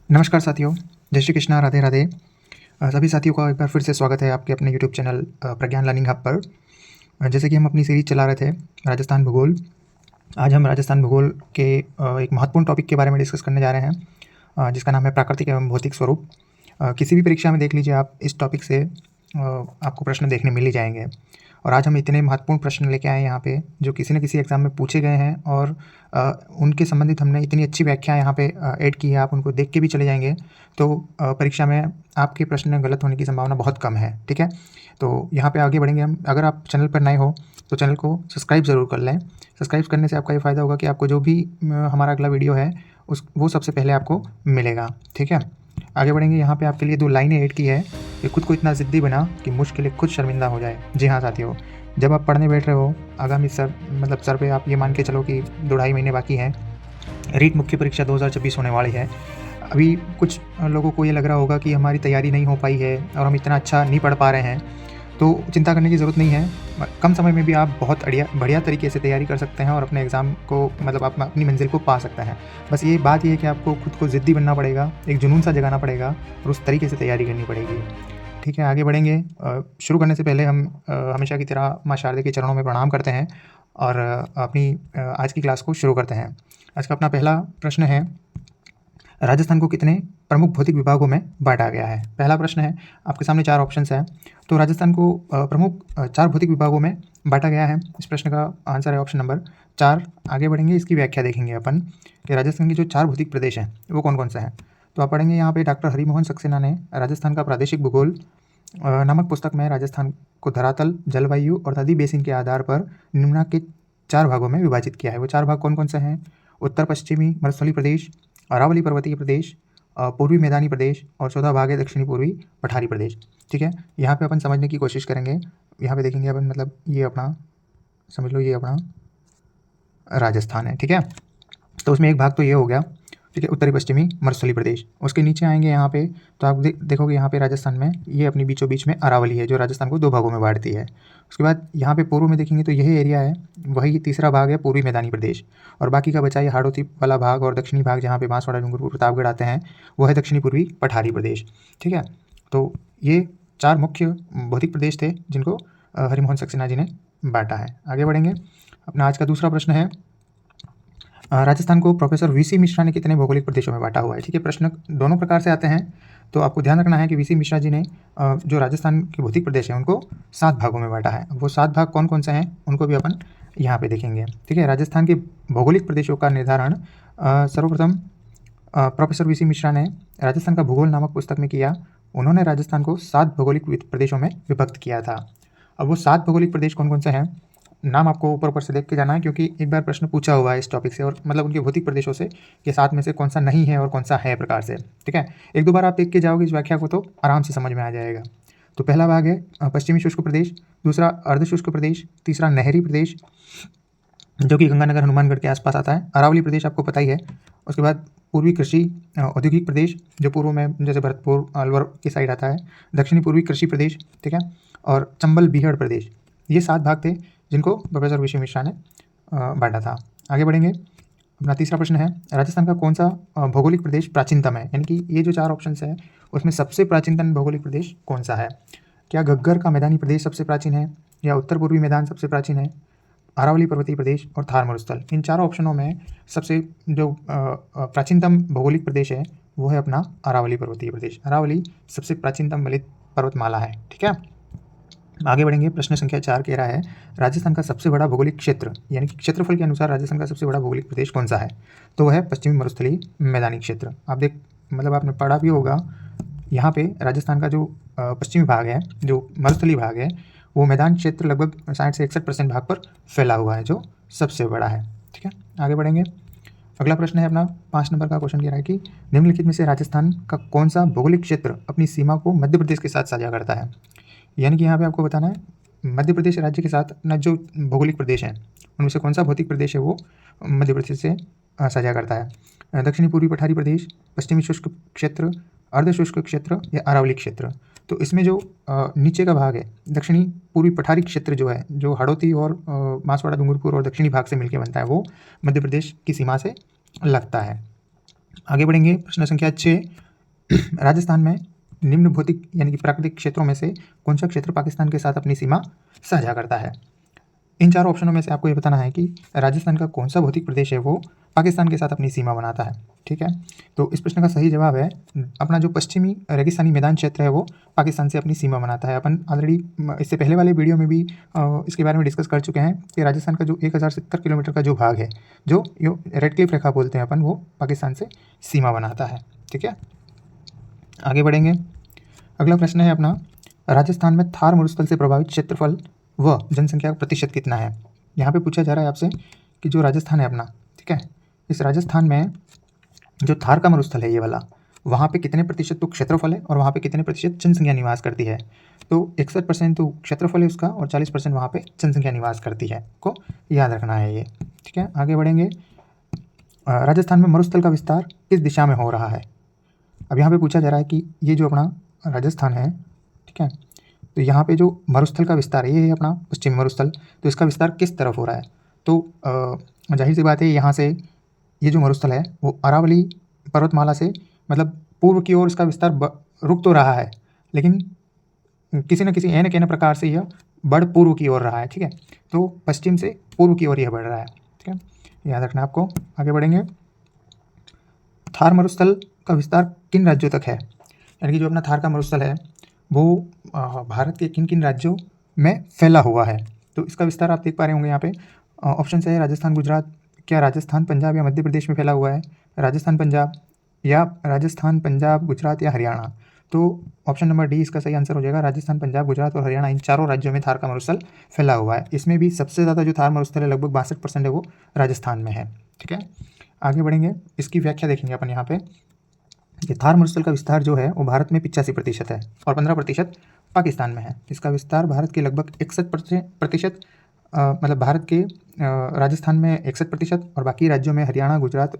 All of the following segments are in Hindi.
नमस्कार साथियों, जय श्री कृष्णा, राधे राधे। सभी साथियों का एक बार फिर से स्वागत है आपके अपने यूट्यूब चैनल प्रज्ञान लर्निंग हब पर। जैसे कि हम अपनी सीरीज चला रहे थे राजस्थान भूगोल। आज हम राजस्थान भूगोल के एक महत्वपूर्ण टॉपिक के बारे में डिस्कस करने जा रहे हैं, जिसका नाम है प्राकृतिक एवं भौतिक स्वरूप। किसी भी परीक्षा में देख लीजिए आप, इस टॉपिक से आपको प्रश्न देखने मिल ही जाएंगे। और आज हम इतने महत्वपूर्ण प्रश्न लेके आए हैं यहाँ पे, जो किसी न किसी एग्ज़ाम में पूछे गए हैं और उनके संबंधित हमने इतनी अच्छी व्याख्या यहाँ पे ऐड की है, आप उनको देख के भी चले जाएंगे तो परीक्षा में आपके प्रश्न गलत होने की संभावना बहुत कम है। ठीक है, तो यहाँ पे आगे बढ़ेंगे हम। अगर आप चैनल पर नए हो तो चैनल को सब्सक्राइब ज़रूर कर लें। सब्सक्राइब करने से आपका ये फ़ायदा होगा कि आपको जो भी हमारा अगला वीडियो है वो सबसे पहले आपको मिलेगा। ठीक है, आगे बढ़ेंगे। यहाँ पे आपके लिए 2 लाइनें ऐड की है कि खुद को इतना ज़िद्दी बना कि मुश्किलें खुद शर्मिंदा हो जाए। जी हाँ साथियों, जब आप पढ़ने बैठ रहे हो, आगामी सर पे आप ये मान के चलो कि 2-2.5 महीने बाकी हैं, रीट मुख्य परीक्षा 2026 होने वाली है। अभी कुछ लोगों को ये लग रहा होगा कि हमारी तैयारी नहीं हो पाई है और हम इतना अच्छा नहीं पढ़ पा रहे हैं, तो चिंता करने की ज़रूरत नहीं है। कम समय में भी आप बहुत बढ़िया तरीके से तैयारी कर सकते हैं और अपने एग्ज़ाम को आप अपनी मंजिल को पा सकते हैं। बस ये बात ये है कि आपको खुद को ज़िद्दी बनना पड़ेगा, एक जुनून सा जगाना पड़ेगा और उस तरीके से तैयारी करनी पड़ेगी। ठीक है, आगे बढ़ेंगे। शुरू करने से पहले हम हमेशा की तरह माँ शारदे के चरणों में प्रणाम करते हैं और अपनी आज की क्लास को शुरू करते हैं। आज का अपना पहला प्रश्न है, राजस्थान को कितने प्रमुख भौतिक विभागों में बांटा गया है? पहला प्रश्न है, आपके सामने 4 ऑप्शंस हैं। तो राजस्थान को प्रमुख 4 भौतिक विभागों में बांटा गया है। इस प्रश्न का आंसर है ऑप्शन नंबर 4। आगे बढ़ेंगे, इसकी व्याख्या देखेंगे अपन कि राजस्थान के जो 4 भौतिक प्रदेश हैं वो कौन कौन से हैं। तो आप पढ़ेंगे यहाँ पे डॉक्टर हरिमोहन सक्सेना ने राजस्थान का प्रादेशिक भूगोल नामक पुस्तक में राजस्थान को धरातल, जलवायु और नदी बेसिन के आधार पर निम्नलिखित 4 भागों में विभाजित किया है। वो 4 भाग कौन कौन से हैं? उत्तर पश्चिमी मरुस्थलीय प्रदेश, अरावली पर्वतीय प्रदेश, पूर्वी मैदानी प्रदेश और चौथा भाग है दक्षिणी पूर्वी पठारी प्रदेश। ठीक है, यहाँ पे अपन समझने की कोशिश करेंगे। यहाँ पे देखेंगे अपन, मतलब ये अपना समझ लो, ये अपना राजस्थान है। ठीक है, तो उसमें एक भाग तो ये हो गया। ठीक है, उत्तरी पश्चिमी मरुस्थलीय प्रदेश। उसके नीचे आएंगे यहाँ पे तो आप देखोगे यहाँ पे राजस्थान में ये अपनी बीचों बीच में अरावली है, जो राजस्थान को 2 भागों में बांटती है। उसके बाद यहाँ पे पूर्व में देखेंगे तो यही एरिया है, वही तीसरा भाग है पूर्वी मैदानी प्रदेश। और बाकी का बचा ये हाड़ौती वाला भाग और दक्षिणी भाग, जहाँ पे बांसवाड़ा, डूंगरपुर, प्रतापगढ़ आते हैं, वो है दक्षिणी पूर्वी पठारी प्रदेश। ठीक है, तो ये 4 मुख्य भौतिक प्रदेश थे जिनको हरिमोहन सक्सेना जी ने बांटा है। आगे बढ़ेंगे, अपना आज का दूसरा प्रश्न है, राजस्थान को प्रोफेसर वीसी मिश्रा ने कितने भौगोलिक प्रदेशों में बांटा हुआ है? ठीक है, प्रश्न दोनों प्रकार से आते हैं, तो आपको ध्यान रखना है कि वीसी मिश्रा जी ने जो राजस्थान के भौतिक प्रदेश हैं उनको 7 भागों में बांटा है। वो 7 भाग कौन कौन से हैं उनको भी अपन यहाँ पे देखेंगे। ठीक है, राजस्थान के भौगोलिक प्रदेशों का निर्धारण सर्वप्रथम प्रोफेसर वीसी मिश्रा ने राजस्थान का भूगोल नामक पुस्तक में किया। उन्होंने राजस्थान को 7 भौगोलिक प्रदेशों में विभक्त किया था। अब वो 7 भौगोलिक प्रदेश कौन कौन से हैं, नाम आपको ऊपर ऊपर से देख के जाना है, क्योंकि एक बार प्रश्न पूछा हुआ है इस टॉपिक से, और मतलब उनके भौतिक प्रदेशों से कि 7 में से कौन सा नहीं है और कौन सा है प्रकार से। ठीक है, 1-2 बार आप देख के जाओगे इस व्याख्या को तो आराम से समझ में आ जाएगा। तो पहला भाग है पश्चिमी शुष्क प्रदेश, दूसरा अर्धशुष्क प्रदेश, तीसरा नहरी प्रदेश जो कि गंगानगर हनुमानगढ़ के आसपास आता है, अरावली प्रदेश आपको पता ही है। उसके बाद पूर्वी कृषि औद्योगिक प्रदेश जो पूर्व में जैसे भरतपुर, अलवर की साइड आता है, दक्षिणी पूर्वी कृषि प्रदेश। ठीक है, और चंबल बीहड़ प्रदेश। ये 7 भाग थे जिनको प्रोफेसर वीसी मिश्रा ने बांटा था। आगे बढ़ेंगे, अपना तीसरा प्रश्न है, राजस्थान का कौन सा भौगोलिक प्रदेश प्राचीनतम है? यानी कि ये जो 4 ऑप्शन है उसमें सबसे प्राचीनतम भौगोलिक प्रदेश कौन सा है? क्या घग्गर का मैदानी प्रदेश सबसे प्राचीन है, या उत्तर पूर्वी मैदान सबसे प्राचीन है, अरावली पर्वतीय प्रदेश और थार मरुस्थल? इन 4 ऑप्शनों में सबसे जो प्राचीनतम भौगोलिक प्रदेश है वो है अपना अरावली पर्वतीय प्रदेश। अरावली सबसे प्राचीनतम मलित पर्वतमाला है। ठीक है, आगे बढ़ेंगे। प्रश्न संख्या 4 कह रहा है, राजस्थान का सबसे बड़ा भौगोलिक क्षेत्र, यानी कि क्षेत्रफल के अनुसार राजस्थान का सबसे बड़ा भौगोलिक प्रदेश कौन सा है? तो वह है पश्चिमी मरुस्थलीय मैदानी क्षेत्र। आप आपने पढ़ा भी होगा, यहाँ पे राजस्थान का जो पश्चिमी भाग है, जो मरुस्थलीय भाग है, वो मैदान क्षेत्र लगभग 60 से 61% भाग पर फैला हुआ है, जो सबसे बड़ा है। ठीक है, आगे बढ़ेंगे। अगला प्रश्न है अपना 5 नंबर का क्वेश्चन कह रहा है कि निम्नलिखित में से राजस्थान का कौन सा भौगोलिक क्षेत्र अपनी सीमा को मध्य प्रदेश के साथ साझा करता है? यानी कि यहाँ पे आपको बताना है मध्य प्रदेश राज्य के साथ अपना जो भौगोलिक प्रदेश है उनमें से कौन सा भौतिक प्रदेश है वो मध्य प्रदेश से साझा करता है। दक्षिणी पूर्वी पठारी प्रदेश, पश्चिमी शुष्क क्षेत्र, अर्ध शुष्क क्षेत्र या अरावली क्षेत्र? तो इसमें जो नीचे का भाग है, दक्षिणी पूर्वी पठारी क्षेत्र जो है, जो हाड़ौती और बांसवाड़ा, डूंगरपुर और दक्षिणी भाग से मिलकर बनता है, वो मध्य प्रदेश की सीमा से लगता है। आगे बढ़ेंगे। प्रश्न संख्या 6, राजस्थान में निम्न भौतिक यानी कि प्राकृतिक क्षेत्रों में से कौन सा क्षेत्र पाकिस्तान के साथ अपनी सीमा साझा करता है। इन चारों ऑप्शनों में से आपको ये बताना है कि राजस्थान का कौन सा भौतिक प्रदेश है वो पाकिस्तान के साथ अपनी सीमा बनाता है। ठीक है, तो इस प्रश्न का सही जवाब है अपना जो पश्चिमी रेगिस्तानी मैदान क्षेत्र है वो पाकिस्तान से अपनी सीमा बनाता है। अपन ऑलरेडी इससे पहले वाले वीडियो में भी इसके बारे में डिस्कस कर चुके हैं कि राजस्थान का जो 1070 किलोमीटर का जो भाग है, जो रेड क्लिफ रेखा बोलते हैं अपन, वो पाकिस्तान से सीमा बनाता है। ठीक है, आगे बढ़ेंगे। अगला प्रश्न है अपना, राजस्थान में थार मरुस्थल से प्रभावित क्षेत्रफल व जनसंख्या का प्रतिशत कितना है। यहाँ पे पूछा जा रहा है आपसे कि जो राजस्थान है अपना, ठीक है, इस राजस्थान में जो थार का मरुस्थल है ये वाला, वहाँ पे कितने प्रतिशत तो क्षेत्रफल है और वहाँ पे कितने प्रतिशत जनसंख्या निवास करती है। तो 61% तो क्षेत्रफल है उसका और 40% वहाँ पे जनसंख्या निवास करती है, को याद रखना है ये। ठीक है, आगे बढ़ेंगे। राजस्थान में मरुस्थल का विस्तार किस दिशा में हो रहा है। अब यहाँ पे पूछा जा रहा है कि ये जो अपना राजस्थान है, ठीक है, तो यहाँ पे जो मरुस्थल का विस्तार है ये है अपना पश्चिमी मरुस्थल, तो इसका विस्तार किस तरफ हो रहा है। तो जाहिर सी बात है यहाँ से ये जो मरुस्थल है वो अरावली पर्वतमाला से मतलब पूर्व की ओर इसका विस्तार रुक तो रहा है, लेकिन किसी न किसी न के न प्रकार से यह बढ़ पूर्व की ओर रहा है। ठीक है, तो पश्चिम से पूर्व की ओर यह बढ़ रहा है। ठीक है, याद रखना आपको। आगे बढ़ेंगे। थार मरुस्थल का विस्तार किन राज्यों तक है, यानी कि जो अपना थार का मरुस्थल है वो भारत के किन किन राज्यों में फैला हुआ है। तो इसका विस्तार आप देख पा रहे होंगे यहाँ पे ऑप्शन है राजस्थान, गुजरात, क्या राजस्थान, पंजाब या मध्य प्रदेश में फैला हुआ है, राजस्थान, पंजाब, या राजस्थान, पंजाब, गुजरात या हरियाणा। तो ऑप्शन नंबर डी इसका सही आंसर हो जाएगा। राजस्थान, पंजाब, गुजरात और हरियाणा, इन चारों राज्यों में थार का मरुस्थल फैला हुआ है। इसमें भी सबसे ज़्यादा जो थार मरुस्थल है लगभग 62% है वो राजस्थान में है। ठीक है, आगे बढ़ेंगे। इसकी व्याख्या देखेंगे अपन यहाँ पे कि थार मरुस्थल का विस्तार जो है वो भारत में 85% है और 15% पाकिस्तान में है। इसका विस्तार भारत के लगभग 61% मतलब भारत के राजस्थान में 61% और बाकी राज्यों में हरियाणा, गुजरात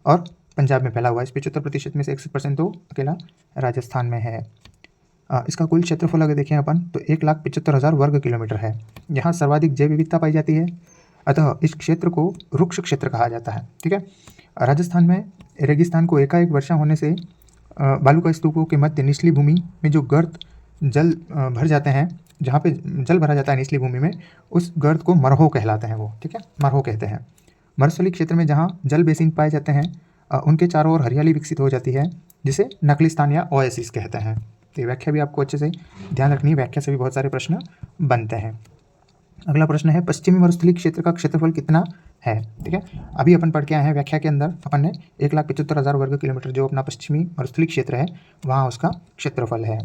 और पंजाब में फैला हुआ है। इस 75% में से 61% तो अकेला राजस्थान में है। इसका कुल क्षेत्रफल अगर देखें अपन तो 1,75,000 वर्ग किलोमीटर है। यहाँ सर्वाधिक जैव विविधता पाई जाती है, अतः इस क्षेत्र को रुक्ष क्षेत्र कहा जाता है। ठीक है, राजस्थान में रेगिस्तान को एकाएक वर्षा होने से बालू का स्तूपों के मध्य निचली भूमि में जो गर्त जल भर जाते हैं, जहाँ पे जल भरा जाता है निचली भूमि में, उस गर्त को मरहो कहलाते हैं वो। ठीक है, मरहो कहते हैं। मरुस्थलीय क्षेत्र में जहाँ जल बेसिन पाए जाते हैं उनके चारों ओर हरियाली विकसित हो जाती है, जिसे नकलिस्तान या ओएसिस कहते हैं। तो ये व्याख्या भी आपको अच्छे से ध्यान रखनी है, व्याख्या से भी बहुत सारे प्रश्न बनते हैं। अगला प्रश्न है, पश्चिमी मरुस्थलीय क्षेत्र का क्षेत्रफल कितना है। ठीक है, अभी अपन पढ़ के आए हैं व्याख्या के अंदर, अपन ने 1,75,000 वर्ग किलोमीटर जो अपना पश्चिमी मरुस्थलीय क्षेत्र है वहाँ उसका क्षेत्रफल है।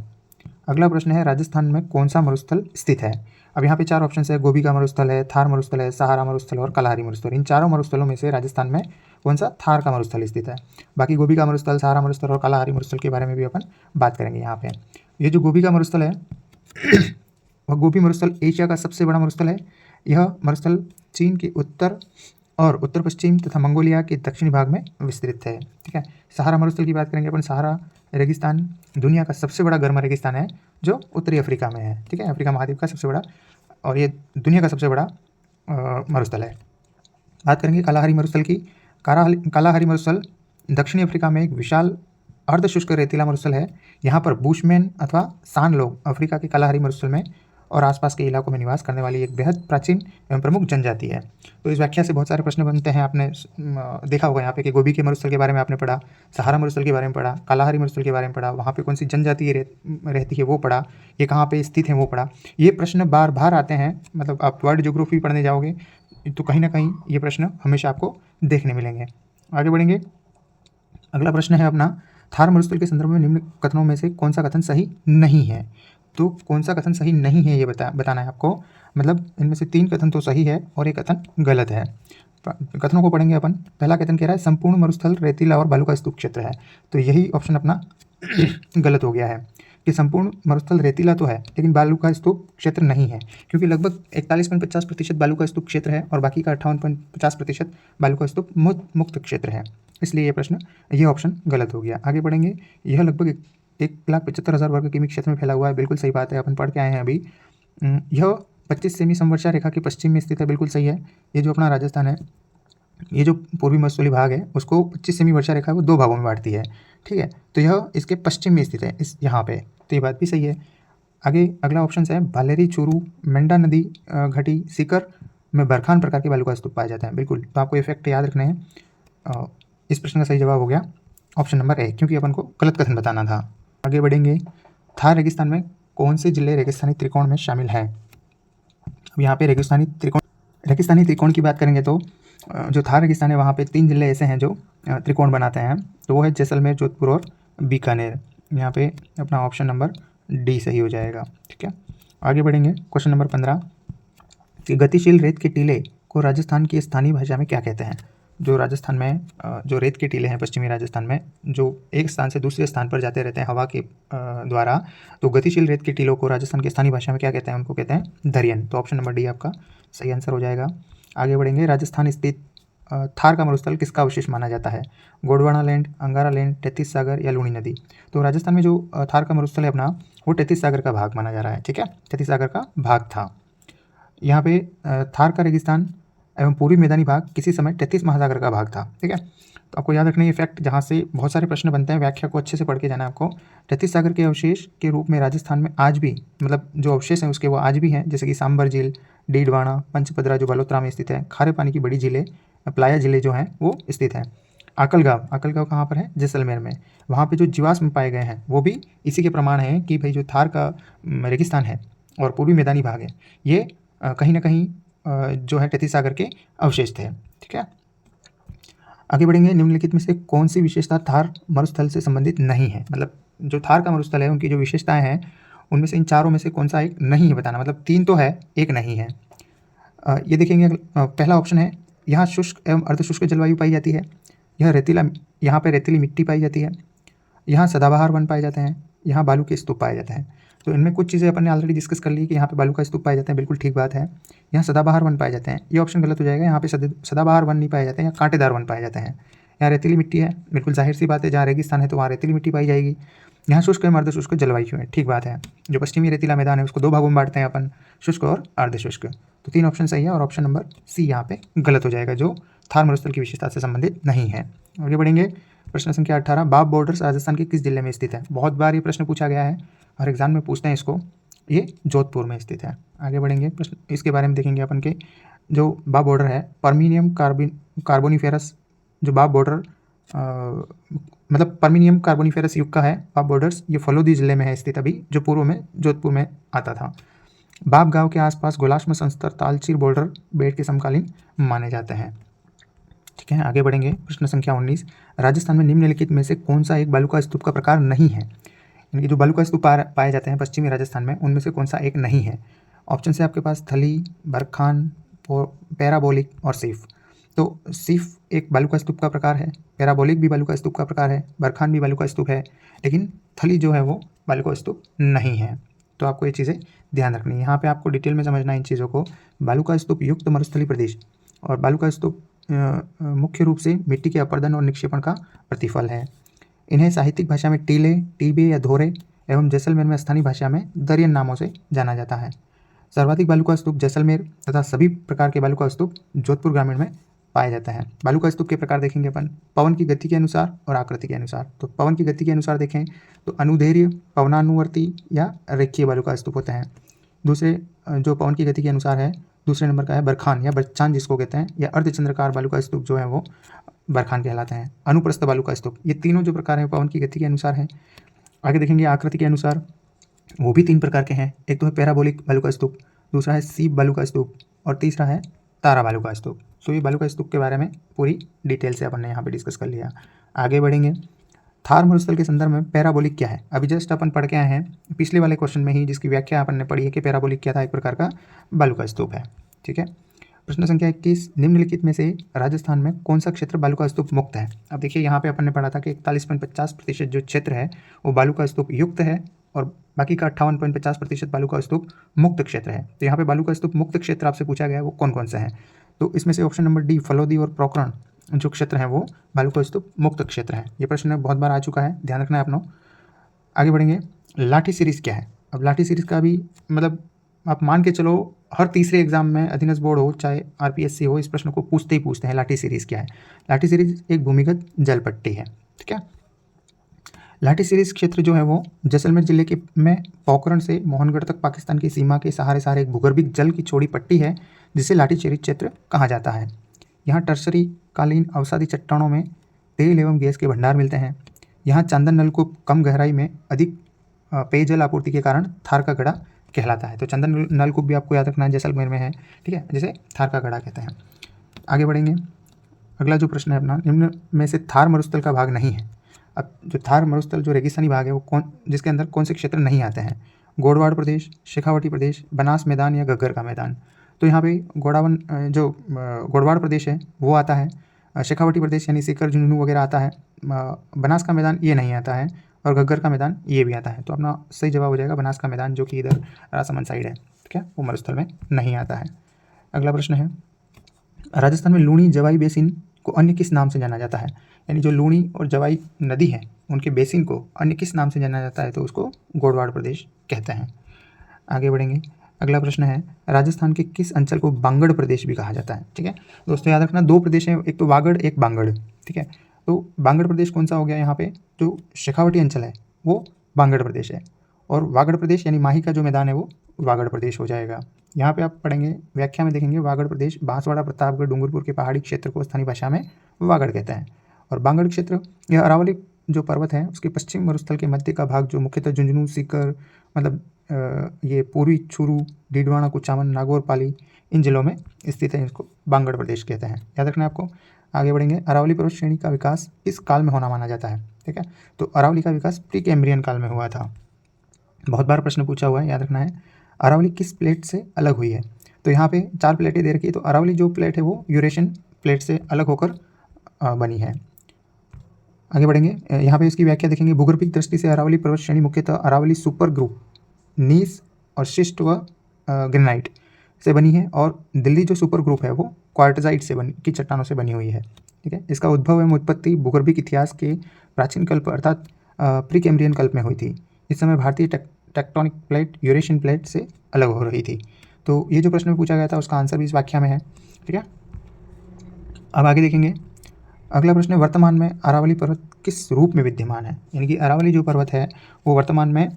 अगला प्रश्न है, राजस्थान में कौन सा मरुस्थल स्थित है। अब यहाँ पे 4 ऑप्शन है, गोबी का मरुस्थल है, थार मरुस्थल है, सहारा मरुस्थल और कलाहारी मरुस्थल। इन चारों मरुस्थलों में से राजस्थान में कौन सा थार का मरुस्थल स्थित है। बाकी गोबी का मरुस्थल, सहारा मरुस्थल और कलाहारी मरुस्थल के बारे में भी अपन बात करेंगे। यहाँ पे ये जो गोबी का मरुस्थल है वह गोबी मरुस्थल एशिया का सबसे बड़ा मरुस्थल है। यह मरुस्थल चीन के उत्तर और उत्तर पश्चिम तथा मंगोलिया के दक्षिणी भाग में विस्तृत है। ठीक है, सहारा मरुस्थल की बात करेंगे अपन। सहारा रेगिस्तान दुनिया का सबसे बड़ा गर्म रेगिस्तान है जो उत्तरी अफ्रीका में है। ठीक है, अफ्रीका महाद्वीप का सबसे बड़ा और ये दुनिया का सबसे बड़ा मरुस्थल है। बात करेंगे कालाहारी मरुस्थल की। कालाहारी मरुस्थल दक्षिणी अफ्रीका में एक विशाल अर्धशुष्क रेतीला मरुस्थल है। यहाँ पर बुशमैन अथवा सान लोग अफ्रीका के कालाहारी मरुस्थल में और आसपास के इलाकों में निवास करने वाली एक बेहद प्राचीन एवं प्रमुख जनजाति है। तो इस व्याख्या से बहुत सारे प्रश्न बनते हैं। आपने देखा होगा यहाँ पे कि गोबी के मरुस्थल के बारे में आपने पढ़ा, सहारा मरुस्थल के बारे में पढ़ा, कालाहारी मरुस्थल के बारे में पढ़ा, वहाँ पे कौन सी जनजाति रहती है वो पढ़ा, ये कहाँ पे स्थित है वो पढ़ा। ये प्रश्न बार बार आते हैं, मतलब आप वर्ल्ड ज्योग्राफी पढ़ने जाओगे तो कहीं ना कहीं ये प्रश्न हमेशा आपको देखने मिलेंगे। आगे बढ़ेंगे। अगला प्रश्न है अपना, थार मरुस्थल के संदर्भ में निम्न कथनों में से कौन सा कथन सही नहीं है। तो कौन सा कथन सही नहीं है ये बताना है आपको। मतलब इनमें से 3 कथन तो सही है और एक कथन गलत है। कथनों को पढ़ेंगे अपन। पहला कथन कह रहा है संपूर्ण मरुस्थल रेतीला और बालू का स्तूप क्षेत्र है, तो यही ऑप्शन अपना गलत हो गया है कि संपूर्ण मरुस्थल रेतीला तो है लेकिन बालू का स्तूप क्षेत्र नहीं है, क्योंकि लगभग 41.50% बालू का स्तूप क्षेत्र है और बाकी का 58.50% बालू का स्तूप मुक्त क्षेत्र है। इसलिए ये ऑप्शन गलत हो गया। आगे बढ़ेंगे। यह लगभग 1,75,000 वर्ग किमी क्षेत्र में फैला हुआ है। बिल्कुल सही बात है, अपन पढ़ के आए हैं अभी। यह 25 सेमी संवर्षा रेखा के पश्चिम में स्थित है। बिल्कुल सही है। ये जो अपना राजस्थान है ये जो पूर्वी मरुस्थलीय भाग है उसको 25 सेमी वर्षा रेखा वो 2 भागों में बांटती है, ठीक है। तो यह इसके पश्चिम में स्थित है, इस यहाँ पे, तो ये बात भी सही है। आगे अगला ऑप्शन है भालेरी चूरू मेंढा नदी घाटी सीकर में बरखान प्रकार के बालू का स्तूप पाए जाते हैं। बिल्कुल, तो आपको ये फैक्ट याद रखने हैं। इस प्रश्न का सही जवाब हो गया ऑप्शन नंबर ए, क्योंकि अपन को गलत कथन बताना था। आगे बढ़ेंगे, थार रेगिस्तान में कौन से जिले रेगिस्तानी त्रिकोण में शामिल हैं? अब यहाँ पे रेगिस्तानी त्रिकोण की बात करेंगे तो जो थार रेगिस्तान है वहाँ पे 3 जिले ऐसे हैं जो त्रिकोण बनाते हैं, तो वो है जैसलमेर, जोधपुर और बीकानेर। यहाँ पे अपना ऑप्शन नंबर डी सही हो जाएगा, ठीक है। आगे बढ़ेंगे, क्वेश्चन नंबर 15 कि गतिशील रेत के टीले को राजस्थान की स्थानीय भाषा में क्या कहते हैं? जो राजस्थान में जो रेत के टीले हैं पश्चिमी राजस्थान में, जो एक स्थान से दूसरे स्थान पर जाते रहते हैं हवा के द्वारा, तो गतिशील रेत के टीलों को राजस्थान की स्थानीय भाषा में क्या कहते हैं? उनको कहते हैं दरियन। तो ऑप्शन नंबर डी आपका सही आंसर हो जाएगा। आगे बढ़ेंगे, राजस्थान स्थित थार का मरुस्थल किसका अवशेष माना जाता है? गोंडवाना लैंड, अंगारा लैंड, तैतीस सागर या लूणी नदी? तो राजस्थान में जो थार का मरुस्थल है अपना, वो तैतीस सागर का भाग माना जा रहा है, ठीक है। तैतीस सागर का भाग था। यहाँ पे थार का रेगिस्तान एवं पूर्वी मैदानी भाग किसी समय 33 महासागर का भाग था, ठीक है। तो आपको याद रखना ये फैक्ट, जहाँ से बहुत सारे प्रश्न बनते हैं, व्याख्या को अच्छे से पढ़ के जाना है आपको। 33 सागर के अवशेष के रूप में राजस्थान में आज भी, मतलब जो अवशेष हैं उसके वो आज भी हैं, जैसे कि सांबर झील, डीडवाना, पंचपदरा जो बलोत्रा में स्थित है, खारे पानी की बड़ी झीलें, प्लाया झीलें जो हैं वो स्थित हैं। आकलगांव कहाँ पर है? जैसलमेर में। वहाँ पे जो जीवाश्म पाए गए हैं वो भी इसी के प्रमाण हैं कि भाई जो थार का रेगिस्तान है और पूर्वी मैदानी भाग है, ये कहीं ना कहीं जो है 33 सागर के अवशेष थे, ठीक है। आगे बढ़ेंगे, निम्नलिखित में से कौन सी विशेषता थार मरुस्थल से संबंधित नहीं है? मतलब जो थार का मरुस्थल है उनकी जो विशेषताएं हैं उनमें से इन चारों में से कौन सा एक नहीं है बताना, मतलब 3 तो है, एक नहीं है। ये देखेंगे, पहला ऑप्शन है, यहाँ शुष्क एवं अर्धशुष्क जलवायु पाई जाती है, यहाँ पे रेतीली मिट्टी पाई जाती है, यहाँ सदाबहार वन पाए जाते हैं, यहाँ बालू के स्तूप पाए जाते हैं। तो इनमें कुछ चीज़ें अपन ने ऑलरेडी डिस्कस कर ली कि यहाँ पे बालू का स्तूप पाए जाते हैं, बिल्कुल ठीक बात है। यहाँ सदाबहार वन पाए जाते हैं, ये ऑप्शन गलत हो जाएगा। यहाँ पे सदाबहार वन नहीं पाए जाते हैं, यहाँ कांटेदार वन पाए जाते हैं। यहाँ रेतीली मिट्टी है, बिल्कुल जाहिर सी बात है, जहाँ रेगिस्तान है तो वहाँ रेतीली मिट्टी पाई जाएगी। यहाँ शुष्क एवं अर्धशुष्क जलवायु है, ठीक बात है। जो पश्चिमी रेतीला मैदान है उसको 2 भागों में बांटते हैं अपन, शुष्क और अर्धशुष्क। तो 3 ऑप्शन सही है और ऑप्शन नंबर सी यहाँ पे गलत हो जाएगा, जो थार मरुस्थल की विशेषता से संबंधित नहीं है। आगे बढ़ेंगे, प्रश्न संख्या 18, बाब बॉर्डर्स राजस्थान के किस जिले में स्थित है? बहुत बार ये प्रश्न पूछा गया है, हर एग्जाम में पूछते हैं इसको। ये जोधपुर में स्थित है। आगे बढ़ेंगे, प्रश्न इसके बारे में देखेंगे अपन के, जो बाब बॉर्डर है पर्मिनियम कार्बोनिफेरस, जो बाब बॉर्डर मतलब पर्मिनियम कार्बोनिफेरस युग का है बाब बॉर्डर्स, ये फलोदी जिले में है स्थित अभी, जो पूर्व में जोधपुर में आता था। बाब गांव के आसपास गोलाश्म संस्तर तालचीर बॉर्डर बेट के समकालीन माने जाते हैं, ठीक है। आगे बढ़ेंगे, प्रश्न संख्या 19, राजस्थान में निम्नलिखित में से कौन सा एक बालू का स्तूप का प्रकार नहीं है? यानी कि जो बालू का स्तूप पाए जाते हैं पश्चिमी राजस्थान में, उनमें से कौन सा एक नहीं है? ऑप्शन से आपके पास थली, बरखान, पैराबोलिक और सीफ। तो सीफ एक बालू का स्तूप का प्रकार है, पैराबोलिक भी बालू का स्तूप का प्रकार है, बरखान भी बालू का स्तूप है, लेकिन थली जो है वो बालू का स्तूप नहीं है। तो आपको ये चीज़ें ध्यान रखनी है, यहाँ पे आपको डिटेल में समझना है इन चीज़ों को। बालू का स्तूप युक्त मरुस्थलीय प्रदेश और बालू का स्तूप मुख्य रूप से मिट्टी के अपर्दन और निक्षेपण का प्रतिफल है। इन्हें साहित्यिक भाषा में टीले, टीबे या धोरे एवं जैसलमेर में स्थानीय भाषा में दरियन नामों से जाना जाता है। सर्वाधिक बालू का स्तूप जैसलमेर तथा सभी प्रकार के बालू का स्तूप जोधपुर ग्रामीण में पाया जाता है। बालू का स्तूप के प्रकार देखेंगे अपन पवन की गति के अनुसार और आकृति के अनुसार। तो पवन की गति के अनुसार देखें तो अनुदैर्घ्य, पवनानुवर्ती या रेखीय बालू का स्तूप होते हैं। दूसरे जो पवन की गति के अनुसार है, दूसरे नंबर का है बरखान या बरचान जिसको कहते हैं, या अर्धचंद्रकार बालू का स्तूप जो है वो बरखान कहलाते हैं। अनुप्रस्थ बालू का स्तूप, ये तीनों जो प्रकार हैं पवन की गति के अनुसार हैं। आगे देखेंगे आकृति के अनुसार, वो भी 3 प्रकार के हैं। एक तो है पैराबोलिक बालू का स्तूप, दूसरा है सीप बालू का स्तूप और तीसरा है तारा बालू का स्तूप। तो ये बालू का स्तूप के बारे में पूरी डिटेल से अपन ने यहाँ पे डिस्कस कर लिया। आगे बढ़ेंगे, थार मरुस्थल के संदर्भ में पैराबोलिक क्या है? अभी जस्ट अपन पढ़ के आए हैं पिछले वाले क्वेश्चन में ही, जिसकी व्याख्या अपन ने पढ़ी है कि पैराबोलिक क्या था, एक प्रकार का बालू का स्तूप है, ठीक है। प्रश्न संख्या 21, निम्नलिखित में से राजस्थान में कौन सा क्षेत्र बालू का स्तूप मुक्त है? अब देखिए यहाँ पे अपन ने पढ़ा था कि 41.50% जो क्षेत्र है वो बालू का स्तूप युक्त है और बाकी का 58.50% बालू का स्तूप मुक्त क्षेत्र है। तो यहाँ पे बालू का स्तूप मुक्त क्षेत्र आपसे पूछा गया है, वो कौन कौन सा है? तो इसमें से ऑप्शन नंबर डी फलोदी और पोखरण जो क्षेत्र है वो बालू का स्तूप मुक्त क्षेत्र है। ये प्रश्न बहुत बार आ चुका है, ध्यान रखना है अपनों। आगे बढ़ेंगे, लाठी सीरीज क्या है? अब लाठी सीरीज का भी मतलब आप मान के चलो हर तीसरे एग्जाम में अधीनस्थ बोर्ड हो चाहे आरपीएससी हो, इस प्रश्न को पूछते ही पूछते हैं, लाठी सीरीज क्या है। लाठी सीरीज एक भूमिगत जल पट्टी है, ठीक है। लाठी सीरीज क्षेत्र जो है वो जैसलमेर जिले के में पोखरण से मोहनगढ़ तक पाकिस्तान की सीमा के सहारे सहारे एक भूगर्भिक जल की चौड़ी पट्टी है जिसे लाठी सीरीज क्षेत्र कहा जाता है। यहाँ टर्सरी कालीन अवसादी चट्टानों में तेल एवं गैस के भंडार मिलते हैं। यहाँ चांदन नलकूप कम गहराई में अधिक पेयजल आपूर्ति के कारण थार का गड़ा कहलाता है। तो चंदन नलकूप भी आपको याद रखना है, जैसलमेर में है, ठीक है, जिसे थार का गड़ा कहते हैं। आगे बढ़ेंगे, अगला जो प्रश्न है अपना, निम्न में से थार मरुस्थल का भाग नहीं है। अब जो थार मरुस्थल जो रेगिस्तानी भाग है वो जिसके अंदर कौन से क्षेत्र नहीं आते हैं? गोडवाड़ प्रदेश, शेखावटी प्रदेश, बनास मैदान या घग्गर का मैदान। तो यहाँ पे गोडवाड़ प्रदेश है वो आता है, शेखावटी प्रदेश यानी सीकर झुंझुनू वगैरह आता है, बनास का मैदान ये नहीं आता है, और घग्गर का मैदान ये भी आता है। तो अपना सही जवाब हो जाएगा बनास का मैदान, जो कि इधर राजसमंद साइड है, ठीक है, वो मरुस्थल में नहीं आता है। अगला प्रश्न है, राजस्थान में लूणी जवाई बेसिन को अन्य किस नाम से जाना जाता है? यानी जो लूणी और जवाई नदी है उनके बेसिन को अन्य किस नाम से जाना जाता है? तो उसको गोडवाड़ प्रदेश कहते हैं। आगे बढ़ेंगे, अगला प्रश्न है, राजस्थान के किस अंचल को बांगड़ प्रदेश भी कहा जाता है? ठीक है दोस्तों, याद रखना 2 प्रदेश हैं, एक तो वागड़ एक बांगड़, ठीक है। तो बांगड़ प्रदेश कौन सा हो गया? यहाँ पे जो शेखावटी अंचल है वो बांगड़ प्रदेश है, और वागड़ प्रदेश यानी माही का जो मैदान है वो वागड़ प्रदेश हो जाएगा। यहाँ पे आप पढ़ेंगे, व्याख्या में देखेंगे, वागड़ प्रदेश बांसवाड़ा, प्रतापगढ़, डूंगरपुर के पहाड़ी क्षेत्र को स्थानीय भाषा में वागड़ कहते हैं। और बांगड़ क्षेत्र यह अरावली जो पर्वत है उसके पश्चिम मरुस्थल के मध्य का भाग जो मुख्यतः झुंझुनू, सीकर, मतलब ये पूर्वी चूरू, डीडवाना, कुचामन, नागौर, पाली इन जिलों में स्थित है, इसको बांगड़ प्रदेश कहते हैं। याद रखना है आपको। आगे बढ़ेंगे, अरावली पर्वत श्रेणी का विकास किस काल में होना माना जाता है? ठीक है, तो अरावली का विकास प्री कैम्ब्रियन काल में हुआ था। बहुत बार प्रश्न पूछा हुआ है, याद रखना है। अरावली किस प्लेट से अलग हुई है? तो यहाँ पे 4 प्लेटें दे रखी है, तो अरावली जो प्लेट है वो यूरेशियन प्लेट से अलग होकर बनी है। आगे बढ़ेंगे, यहाँ पे इसकी व्याख्या देखेंगे, भूगर्भिक दृष्टि से अरावली पर्वत श्रेणी मुख्यतः अरावली सुपर ग्रुप, नीस और शिस्ट व ग्रेनाइट से बनी है, और दिल्ली जो सुपर ग्रुप है वो क्वार्टजाइट से की चट्टानों से बनी हुई है, ठीक है। इसका उद्भव एवं उत्पत्ति भूगर्भिक इतिहास के प्राचीन कल्प अर्थात प्री कैम्ब्रियन कल्प में हुई थी। इस समय भारतीय टेक्टोनिक प्लेट यूरेशियन प्लेट से अलग हो रही थी। तो ये जो प्रश्न पूछा गया था उसका आंसर भी इस व्याख्या में है, ठीक है। अब आगे देखेंगे, अगला प्रश्न है, वर्तमान में अरावली पर्वत किस रूप में विद्यमान है? यानी कि अरावली जो पर्वत है वो वर्तमान में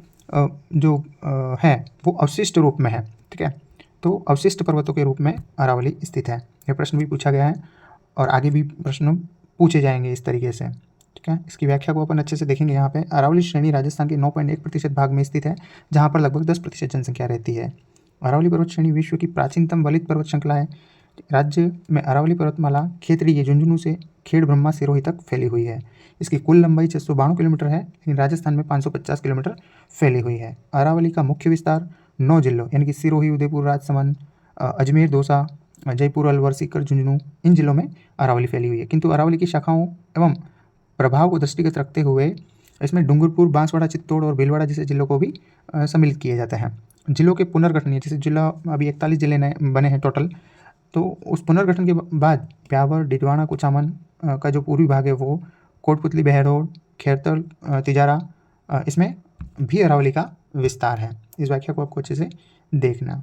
है वो अवशिष्ट रूप में है, ठीक है। तो अवशिष्ट पर्वतों के रूप में अरावली स्थित है। यह प्रश्न भी पूछा गया है और आगे भी प्रश्न पूछे जाएंगे इस तरीके से, ठीक है। इसकी व्याख्या को अपन अच्छे से देखेंगे। यहाँ पे अरावली श्रेणी राजस्थान के 9.1% भाग में स्थित है, जहाँ पर लगभग 10% जनसंख्या रहती है। अरावली पर्वत श्रेणी विश्व की प्राचीनतम वलित पर्वत श्रृंखला है। राज्य में अरावली पर्वतमाला खेतड़ी झुंझुनू से खेड़ ब्रह्मा सिरोही तक फैली हुई है। इसकी कुल लंबाई 692 किलोमीटर है, लेकिन राजस्थान में 550 किलोमीटर फैली हुई है। अरावली का मुख्य विस्तार 9 जिलों यानी कि सिरोही, उदयपुर, राजसमंद, अजमेर, दौसा, जयपुर, अलवर, सीकर, झुंझुनू इन जिलों में अरावली फैली हुई है। किंतु अरावली की शाखाओं एवं प्रभाव को दृष्टिगत रखते हुए इसमें डूंगरपुर, बांसवाड़ा, चित्तौड़ और भीलवाड़ा जैसे जिलों को भी सम्मिलित किए जाते हैं। जिलों के पुनर्गठन, जैसे जिला अभी 41 जिले नए बने हैं टोटल, तो उस पुनर्गठन के बाद ब्यावर, डिडवाना, कुचामन का जो पूर्वी भाग है वो कोटपुतली, बहरौल, खैरतल, तिजारा, इसमें भी अरावली का विस्तार है। इस व्याख्या को आपको अच्छे से देखना।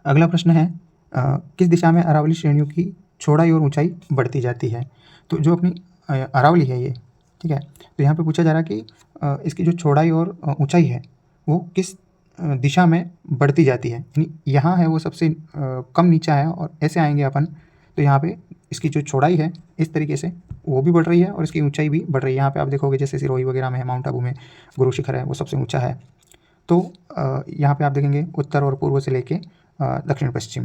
अगला प्रश्न है, किस दिशा में अरावली श्रेणियों की चौड़ाई और ऊंचाई बढ़ती जाती है? तो जो अपनी अरावली है ये, ठीक है, तो यहाँ पे पूछा जा रहा है कि इसकी जो चौड़ाई और ऊंचाई है वो किस दिशा में बढ़ती जाती है। यानी यहाँ है वो सबसे कम नीचा है, और ऐसे आएंगे अपन तो यहाँ पे इसकी जो चौड़ाई है इस तरीके से वो भी बढ़ रही है और इसकी ऊंचाई भी बढ़ रही है। यहाँ पे आप देखोगे जैसे सिरोही वगैरह में है, माउंट आबू में गुरु शिखर है वो सबसे ऊंचा है। तो यहाँ पे आप देखेंगे उत्तर और पूर्व से लेके दक्षिण पश्चिम,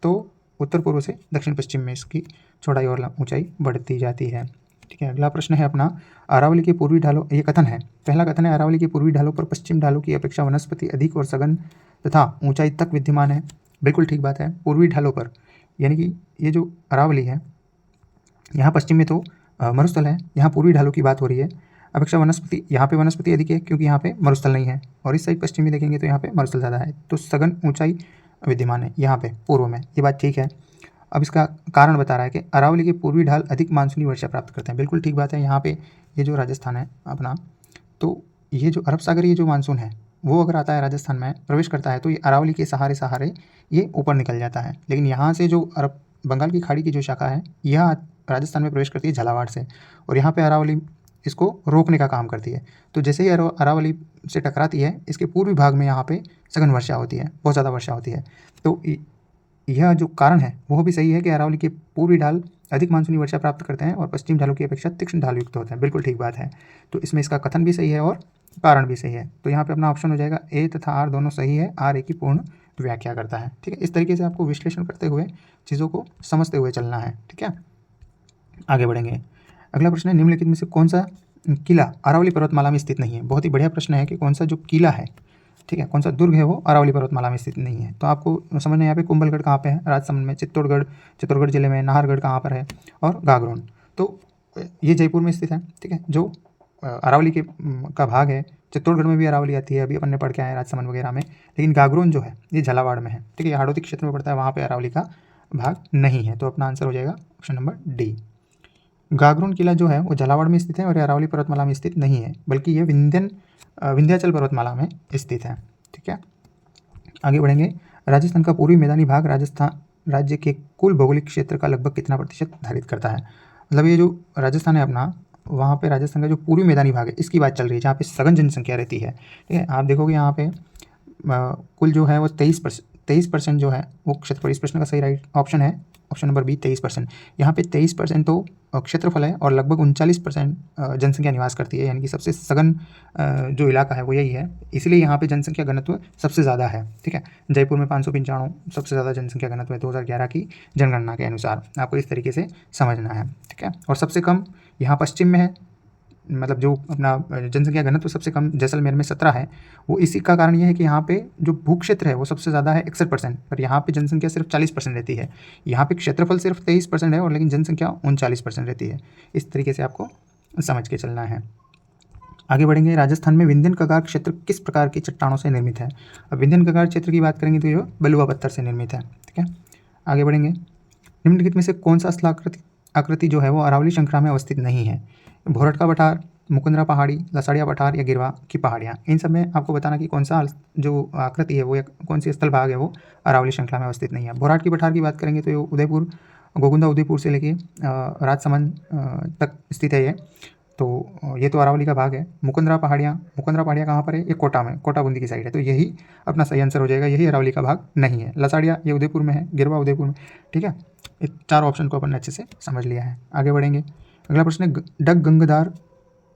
तो उत्तर पूर्व से दक्षिण पश्चिम में इसकी चौड़ाई और ऊंचाई बढ़ती जाती है, ठीक है। अगला प्रश्न है अपना, अरावली के पूर्वी ढालों, ये कथन है, पहला कथन है, अरावली के पूर्वी ढालों पर पश्चिम ढालों की अपेक्षा वनस्पति अधिक और सघन तथा ऊंचाई तक विद्यमान है। बिल्कुल ठीक बात है, पूर्वी ढालों पर, यानी कि ये जो अरावली है यहाँ पश्चिम में तो मरुस्थल है, यहाँ पूर्वी ढालों की बात हो रही है। अपेक्षा वनस्पति, यहाँ पे वनस्पति अधिक है क्योंकि यहाँ पे मरुस्थल नहीं है, और इस साइड पश्चिम में देखेंगे तो यहाँ पे मरुस्थल ज़्यादा है, तो सघन ऊंचाई विद्यमान है यहाँ पे पूर्व में, ये बात ठीक है। अब इसका कारण बता रहा है कि अरावली के पूर्वी ढाल अधिक मानसूनी वर्षा प्राप्त करते हैं। बिल्कुल ठीक बात है। यहाँ पे ये जो राजस्थान है अपना, तो ये जो अरब सागरीय जो मानसून है वो अगर आता है राजस्थान में प्रवेश करता है तो ये अरावली के सहारे सहारे ये ऊपर निकल जाता है। लेकिन यहाँ से जो अरब बंगाल की खाड़ी की जो शाखा है यह राजस्थान में प्रवेश करती है झालावाड़ से, और यहाँ पे अरावली इसको रोकने का काम करती है। तो जैसे ही अरावली से टकराती है इसके पूर्वी भाग में यहाँ पे सघन वर्षा होती है, बहुत ज़्यादा वर्षा होती है। तो यह जो कारण है वह भी सही है कि अरावली के पूर्वी ढाल अधिक मानसूनी वर्षा प्राप्त करते हैं और पश्चिम ढालों की अपेक्षा तीक्ष्ण ढाल युक्त होते हैं। बिल्कुल ठीक बात है। तो इसमें इसका कथन भी सही है और कारण भी सही है। तो यहाँ पे अपना ऑप्शन हो जाएगा ए तथा आर दोनों सही है, आर ए की पूर्ण व्याख्या करता है। ठीक है, इस तरीके से आपको विश्लेषण करते हुए चीज़ों को समझते हुए चलना है। ठीक है, आगे बढ़ेंगे। अगला प्रश्न है, निम्नलिखित में से कौन सा किला अरावली पर्वतमाला में स्थित नहीं है। बहुत ही बढ़िया प्रश्न है कि कौन सा जो किला है, ठीक है, कौन सा दुर्ग है वो अरावली पर्वतमाला में स्थित नहीं है। तो आपको समझना है यहाँ पे कुंभलगढ़ कहाँ पे है, राजसमंद में, चित्तौड़गढ़ जिले में, नाहरगढ़ कहाँ पर है, और गागरोन। तो ये जयपुर में स्थित है। ठीक है, जो अरावली के का भाग है, चित्तौड़गढ़ में भी अरावली आती है, अभी अपन ने पढ़ के आए राजसमंद वगैरह में, लेकिन गागरोन जो है ये झालावाड़ में है। ठीक है, हाड़ौती क्षेत्र में पड़ता है, वहाँ पे अरावली का भाग नहीं है। तो अपना आंसर हो जाएगा ऑप्शन नंबर डी। गागरोन किला जो है वो झालावाड़ में स्थित है और अरावली पर्वतमाला में स्थित नहीं है, बल्कि ये विंध्याचल पर्वतमाला में स्थित है। ठीक है, आगे बढ़ेंगे। राजस्थान का पूर्वी मैदानी भाग राजस्थान राज्य के कुल भौगोलिक क्षेत्र का लगभग कितना प्रतिशत धारित करता है। मतलब ये जो राजस्थान है अपना, वहाँ पे राजस्थान का जो पूर्वी मैदानी भाग है इसकी बात चल रही है, जहाँ पे सघन जनसंख्या रहती है। ठीक है, आप देखोगे यहाँ पे कुल जो है वो 23% जो है वो क्षेत्रफल। इस प्रश्न का सही राइट ऑप्शन है ऑप्शन नंबर बी 23%। यहाँ पे 23% तो क्षेत्रफल है और लगभग 39% जनसंख्या निवास करती है, यानी कि सबसे सघन जो इलाका है वो यही है, इसलिए यहाँ पे जनसंख्या घनत्व सबसे ज़्यादा है। ठीक है, जयपुर में 595 सबसे ज़्यादा जनसंख्या घनत्व है 2011 की जनगणना के अनुसार। आपको इस तरीके से समझना है। ठीक है, और सबसे कम यहाँ पश्चिम में है, मतलब जो अपना जनसंख्या घनत्व सबसे कम जैसलमेर में 17 है। वो इसी का कारण ये है कि यहाँ पे जो भू क्षेत्र है वो सबसे ज़्यादा है 61%, पर यहाँ पे जनसंख्या सिर्फ 40% रहती है। यहाँ पे क्षेत्रफल सिर्फ 23% है और लेकिन जनसंख्या 39% रहती है। इस तरीके से आपको समझ के चलना है। आगे बढ़ेंगे। राजस्थान में विंध्यन कगार क्षेत्र किस प्रकार की चट्टानों से निर्मित है। अब विंध्यन कगार क्षेत्र की बात करेंगे तो ये बलुआ पत्थर से निर्मित है। ठीक है, आगे बढ़ेंगे। निम्नलिखित में से कौन सा आकृति जो है वो अरावली श्रृंखला में अवस्थित नहीं है। भोरटका पठार, मुकुंदरा पहाड़ी, लसाड़िया पठार या गिरवा की पहाड़ियाँ, इन सब में आपको बताना कि कौन सा जो आकृति है वो या कौन सी स्थल भाग है वो अरावली श्रृंखला में अवस्थित नहीं है। भोराट की पठार की बात करेंगे तो ये उदयपुर, गोगुंदा उदयपुर से लेके राजसमंद तक स्थित है ये, तो ये तो अरावली का भाग है। मुकुंदरा पहाड़ियाँ कहाँ पर है, ये कोटा में, कोटा बूंदी की साइड है, तो यही अपना सही आंसर हो जाएगा, यही अरावली का भाग नहीं है। लसाड़िया ये उदयपुर में है, गिरवा उदयपुर में। ठीक है, ये चार ऑप्शन को अपन ने अच्छे से समझ लिया है। आगे बढ़ेंगे। अगला प्रश्न है, डग गंगधार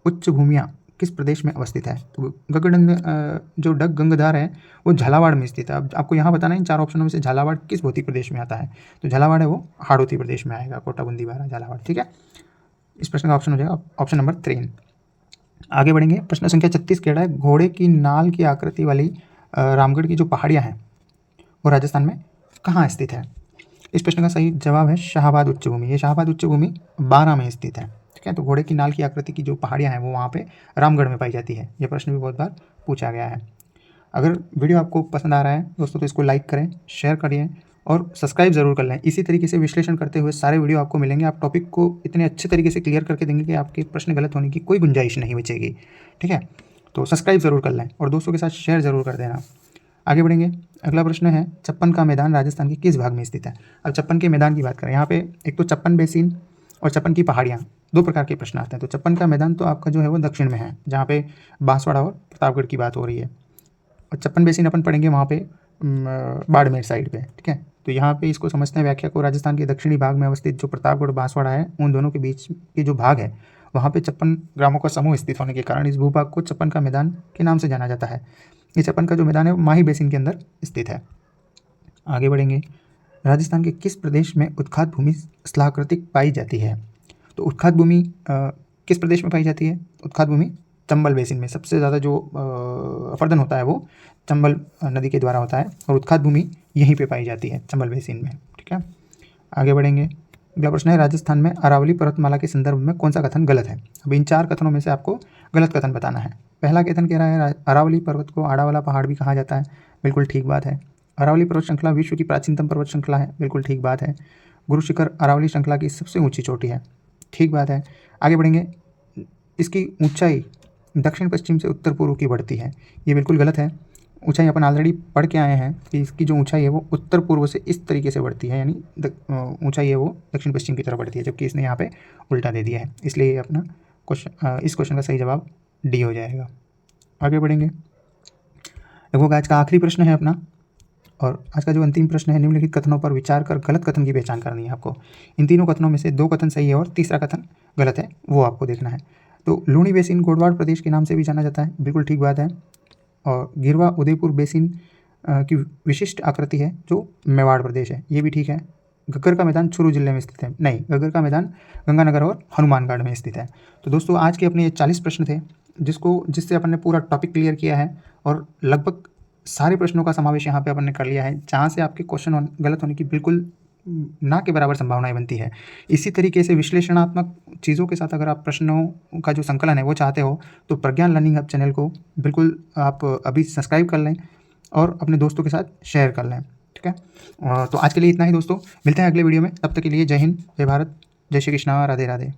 उच्च भूमियाँ किस प्रदेश में अवस्थित है। तो जो डग गंगधार है वो झालावाड़ में स्थित है। अब आपको यहाँ बताना है इन चार ऑप्शनों में से झालावाड़ किस भौतिक प्रदेश में आता है। तो झालावाड़ है वो हाड़ौती प्रदेश में आएगा, कोटा बूंदी बारा झालावाड़। ठीक है, इस प्रश्न का ऑप्शन हो जाएगा ऑप्शन नंबर 3। आगे बढ़ेंगे। प्रश्न संख्या 36 कह रहा है, घोड़े की नाल की आकृति वाली रामगढ़ की जो पहाड़ियाँ हैं वो राजस्थान में कहाँ स्थित है। इस प्रश्न का सही जवाब है शाहाबाद उच्च भूमि। ये शाहाबाद उच्च भूमि 12 में स्थित है। ठीक है, तो घोड़े की नाल की आकृति की जो पहाड़ियाँ हैं वो वहाँ पे रामगढ़ में पाई जाती है। ये प्रश्न भी बहुत बार पूछा गया है। अगर वीडियो आपको पसंद आ रहा है दोस्तों तो इसको लाइक करें, शेयर करिए और सब्सक्राइब ज़रूर कर लें। इसी तरीके से विश्लेषण करते हुए सारे वीडियो आपको मिलेंगे। आप टॉपिक को इतने अच्छे तरीके से क्लियर करके देंगे कि आपके प्रश्न गलत होने की कोई गुंजाइश नहीं बचेगी। ठीक है, तो सब्सक्राइब ज़रूर कर लें और दोस्तों के साथ शेयर ज़रूर कर देना। आगे बढ़ेंगे। अगला प्रश्न है, चप्पन का मैदान राजस्थान के किस भाग में स्थित है। अब चप्पन के मैदान की बात करें, यहाँ पे एक तो चप्पन बेसिन और चप्पन की पहाड़ियाँ, दो प्रकार के प्रश्न आते हैं। तो चप्पन का मैदान तो आपका जो है वो दक्षिण में है, जहाँ पे बांसवाड़ा और प्रतापगढ़ की बात हो रही है, और चप्पन बेसिन अपन पढ़ेंगे वहाँ पे बाड़मेर साइड पे। ठीक है, तो यहाँ पे इसको समझते हैं व्याख्या को। राजस्थान के दक्षिणी भाग में अवस्थित जो प्रतापगढ़ बांसवाड़ा है, उन दोनों के बीच के जो भाग है वहाँ पे 56 ग्रामों का समूह स्थित होने के कारण इस भूभाग को चप्पन का मैदान के नाम से जाना जाता है। ये चप्पन का जो मैदान है वो माही बेसिन के अंदर स्थित है। आगे बढ़ेंगे। राजस्थान के किस प्रदेश में उत्खात भूमि स्थलाकृतिक पाई जाती है। तो उत्खात भूमि किस प्रदेश में पाई जाती है। उत्खात भूमि चंबल बेसिन में, सबसे ज़्यादा जो अपरदन होता है वो चंबल नदी के द्वारा होता है और उत्खात भूमि यहीं पे पाई जाती है, चंबल बेसिन में। ठीक है, आगे बढ़ेंगे। अगला प्रश्न है, राजस्थान में अरावली पर्वतमाला के संदर्भ में कौन सा कथन गलत है। अब इन चार कथनों में से आपको गलत कथन बताना है। पहला कथन कह रहा है अरावली पर्वत को आड़ावाला पहाड़ भी कहा जाता है, बिल्कुल ठीक बात है। अरावली पर्वत श्रृंखला विश्व की प्राचीनतम पर्वत श्रृंखला है, बिल्कुल ठीक बात है। गुरु शिखर अरावली श्रृंखला की सबसे ऊंची चोटी है, ठीक बात है। आगे बढ़ेंगे। इसकी ऊंचाई दक्षिण पश्चिम से उत्तर पूर्व की बढ़ती है। ये बिल्कुल गलत है। ऊंचाई अपन ऑलरेडी पढ़ के आए हैं कि इसकी जो ऊंचाई है वो उत्तर पूर्व से इस तरीके से बढ़ती है, यानी ऊंचाई है वो दक्षिण पश्चिम की तरफ बढ़ती है, जबकि इसने यहाँ पे उल्टा दे दिया है। इसलिए ये अपना क्वेश्चन, इस क्वेश्चन का सही जवाब डी हो जाएगा। आगे बढ़ेंगे। देखो आज का आखिरी प्रश्न है अपना, और आज का जो अंतिम प्रश्न है, निम्नलिखित कथनों पर विचार कर गलत कथन की पहचान करनी है आपको। इन तीनों कथनों में से 2 कथन सही है और तीसरा कथन गलत है, वो आपको देखना है। तो लूणी बेसिन गोडवाड़ प्रदेश के नाम से भी जाना जाता है, बिल्कुल ठीक बात है। और गिरवा उदयपुर बेसिन की विशिष्ट आकृति है जो मेवाड़ प्रदेश है, ये भी ठीक है। घग्गर का मैदान चुरू जिले में स्थित है, नहीं, घग्गर का मैदान गंगानगर और हनुमानगढ़ में स्थित है। तो दोस्तों आज के अपने ये 40 प्रश्न थे जिससे अपन ने पूरा टॉपिक क्लियर किया है, और लगभग सारे प्रश्नों का समावेश यहाँ पे अपन ने कर लिया है, जहाँ से आपके क्वेश्चन गलत होने की बिल्कुल ना के बराबर संभावनाएं बनती है। इसी तरीके से विश्लेषणात्मक चीज़ों के साथ अगर आप प्रश्नों का जो संकलन है वो चाहते हो तो प्रज्ञान लर्निंग हब चैनल को बिल्कुल आप अभी सब्सक्राइब कर लें और अपने दोस्तों के साथ शेयर कर लें, ठीक है। तो आज के लिए इतना ही दोस्तों, मिलते हैं अगले वीडियो में। तब तक के लिए जय हिंद, जय भारत, जय श्री कृष्णा, राधे राधे।